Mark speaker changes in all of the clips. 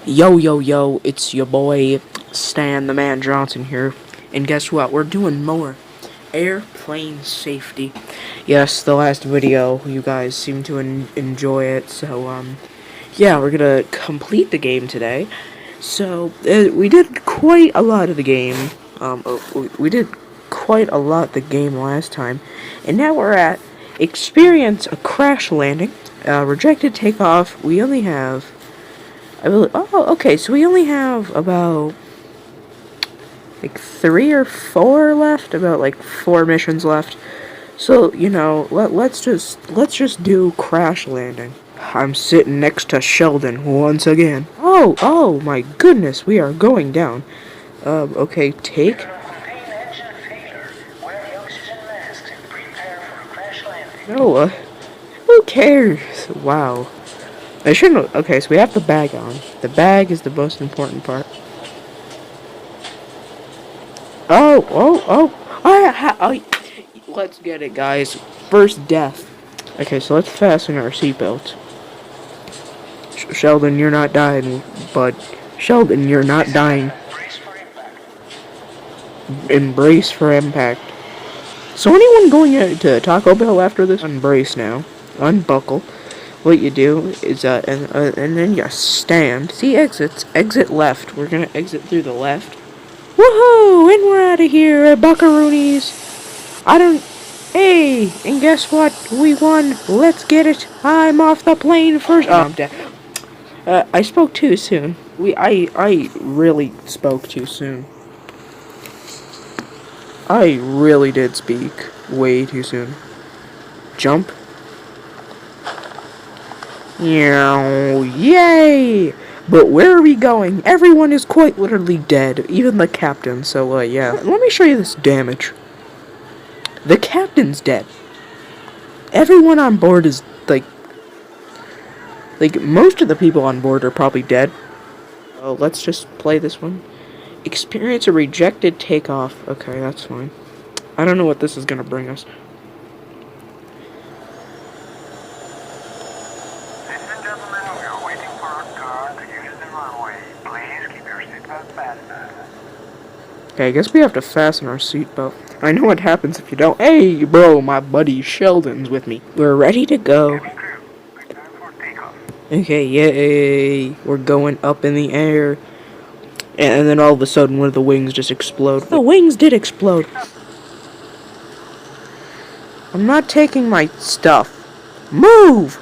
Speaker 1: Yo, yo, yo, it's your boy, Stan the Man Johnson here. And guess what? We're doing more airplane safety. Yes, the last video, you guys seem to enjoy it. So, yeah, we're gonna complete the game today. So, we did quite a lot of the game. We did quite a lot the game last time. And now we're at experience a crash landing, rejected takeoff. We only have okay, so we only have about like 3 or 4 left, about like 4 missions left. So, let's just do crash landing. I'm sitting next to Sheldon once again. Oh my goodness, we are going down. Okay, take. No, who cares? Wow. I shouldn't. Okay, so we have the bag on. The bag is the most important part. Let's get it, guys. First death. Okay, so let's fasten our seatbelt. Sheldon, you're not dying, bud. Sheldon, you're not dying. Embrace for impact. So anyone going to Taco Bell after this? Unbrace now. Unbuckle. What you do is, and then you stand. See exits. Exit left. We're gonna exit through the left. Woohoo! And we're out of here, buckaroonies. Hey, and guess what? We won. Let's get it. I'm off the plane first. Oh, I'm dead. I spoke too soon. I really spoke too soon. I really did speak way too soon. Jump. Yay! But where are we going? Everyone is quite literally dead, even the captain, so, yeah. Let me show you this damage. The captain's dead. Everyone on board is, like, most of the people on board are probably dead. Oh, let's just play this one. Experience a rejected takeoff. Okay, that's fine. I don't know what this is gonna bring us. Okay, I guess we have to fasten our seatbelt. I know what happens if you don't. Hey, bro, my buddy Sheldon's with me. We're ready to go. Okay, yay. We're going up in the air. And then all of a sudden, one of the wings just explode. The wings did explode. I'm not taking my stuff. Move!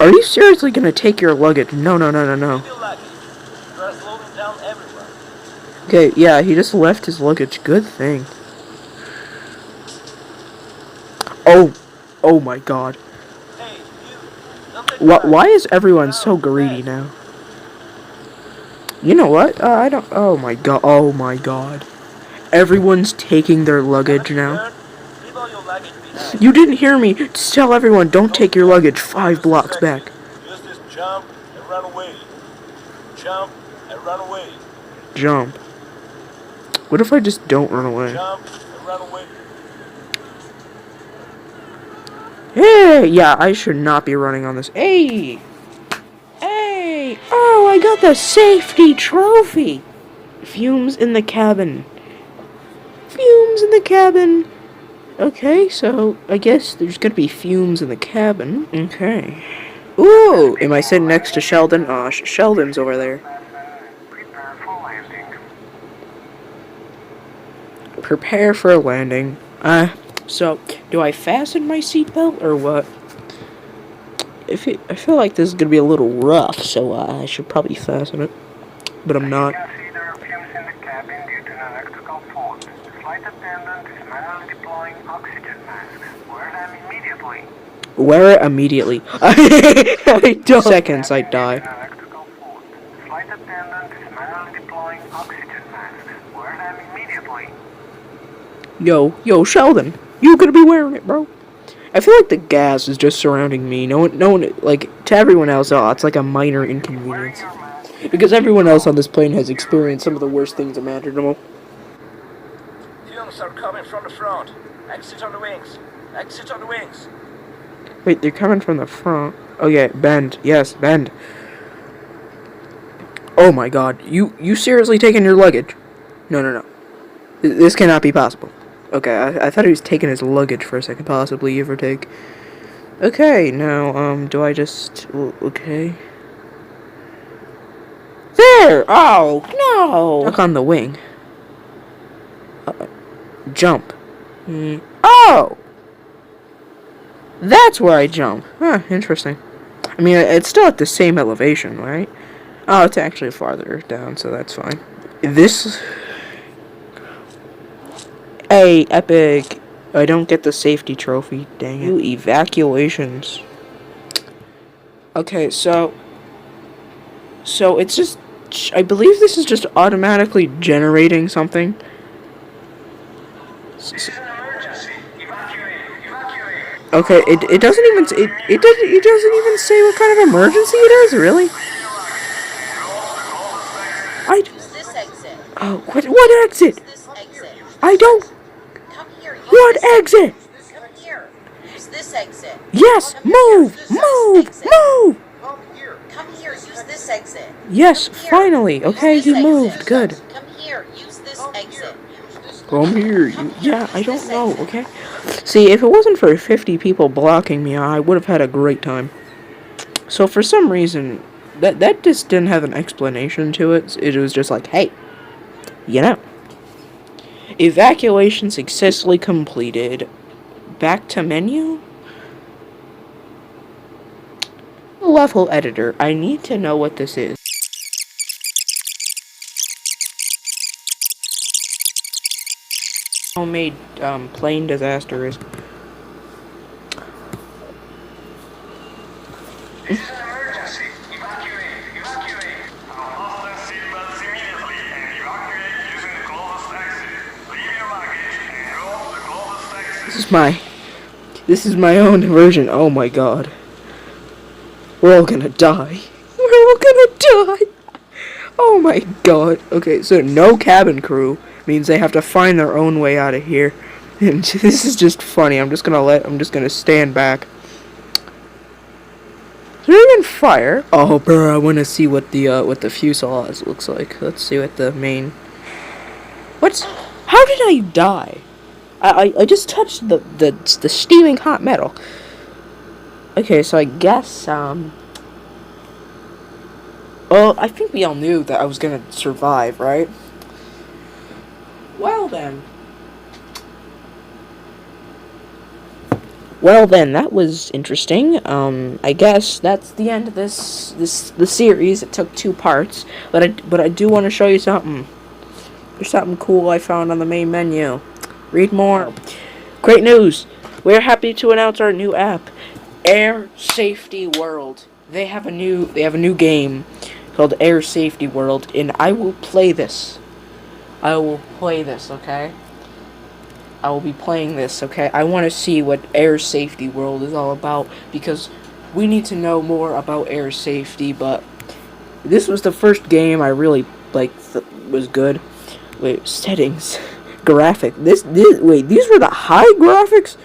Speaker 1: Are you seriously gonna take your luggage? No. Okay, yeah, he just left his luggage. Good thing. Oh my god. Why is everyone so greedy now? You know what? I don't. Oh my god. Everyone's taking their luggage now. You didn't hear me. Just tell everyone, don't take your luggage 5 blocks back.
Speaker 2: Just jump and run away. Jump and run away.
Speaker 1: Jump. What if I just don't run away?
Speaker 2: Jump and run away.
Speaker 1: Hey, yeah, I should not be running on this. Hey! Oh, I got the safety trophy! Fumes in the cabin. Okay, so I guess there's gonna be fumes in the cabin. Okay. Ooh, am I sitting next to Sheldon? Aw, Sheldon's over there. Prepare for a landing. So, do I fasten my seatbelt or what? I feel like this is gonna be a little rough, so I should probably fasten it. But I'm not. Wear it immediately. I don't. Seconds, I die. Yo, Sheldon, you gonna be wearing it, bro? I feel like the gas is just surrounding me. No one, like, to everyone else, it's like a minor inconvenience. Because everyone else on this plane has experienced some of the worst things imaginable.
Speaker 2: Fumes are coming from the front. Exit on the wings.
Speaker 1: Wait, they're coming from the front. Oh yeah, bend. Yes, bend. Oh my god, you seriously taking your luggage? No, no, no. This cannot be possible. Okay, I thought he was taking his luggage for a second, possibly give or take. Okay, now, do I just... Okay. There! Oh, no! Stuck on the wing. Jump. Oh! That's where I jump. Huh, interesting. I mean, it's still at the same elevation, right? Oh, it's actually farther down, so that's fine. This... Hey, epic. I don't get the safety trophy, dang it. Ooh, evacuations. Okay, so it's just... I believe this is just automatically generating something. Okay, it doesn't even it doesn't even say what kind of emergency it is, really.
Speaker 3: This exit.
Speaker 1: Oh, what exit?
Speaker 3: This exit.
Speaker 1: I don't.
Speaker 3: Come here. Use
Speaker 1: What
Speaker 3: this
Speaker 1: exit?
Speaker 3: Come here. Use this exit.
Speaker 1: Yes,
Speaker 3: Come here,
Speaker 1: move,
Speaker 3: use this
Speaker 1: move,
Speaker 3: exit.
Speaker 1: move.
Speaker 3: Come here. Use this exit.
Speaker 1: Yes,
Speaker 3: Come here.
Speaker 1: finally.
Speaker 3: Use
Speaker 1: Okay,
Speaker 3: this
Speaker 1: you
Speaker 3: exit.
Speaker 1: moved. Good.
Speaker 3: Come here. Use this exit.
Speaker 1: Come here. Yeah, I don't know. Okay. See, if it wasn't for 50 people blocking me, I would have had a great time. So for some reason, that just didn't have an explanation to it. It was just like, hey, you know, evacuation successfully completed. Back to menu. Level editor. I need to know what this is. Homemade plane disaster is.
Speaker 2: This is an emergency. Evacuate. Evacuate. Unfasten seatbelts immediately and evacuate using the closest exit. Leave your luggage and go to the closest exit.
Speaker 1: This is my own version. Oh my god. We're all gonna die. We're all gonna die. Oh my god. Okay, so no cabin crew means they have to find their own way out of here. And this is just funny. I'm just gonna stand back. Is there even fire? Oh, bro, I want to see what the fuselage looks like. Let's see what the main. How did I die? I just touched the steaming hot metal. Okay, so I guess well, I think we all knew that I was gonna survive, right? Well then, that was interesting. I guess that's the end of the series. It took 2 parts, but I do want to show you something. There's something cool I found on the main menu. Read more. Great news! We're happy to announce our new app, Air Safety World. They have a new game called Air Safety World, and I will play this. Okay? I will be playing this, okay? I want to see what Air Safety World is all about, because we need to know more about air safety, but this was the first game I really, was good. Wait, settings. Graphic. Wait, these were the high graphics?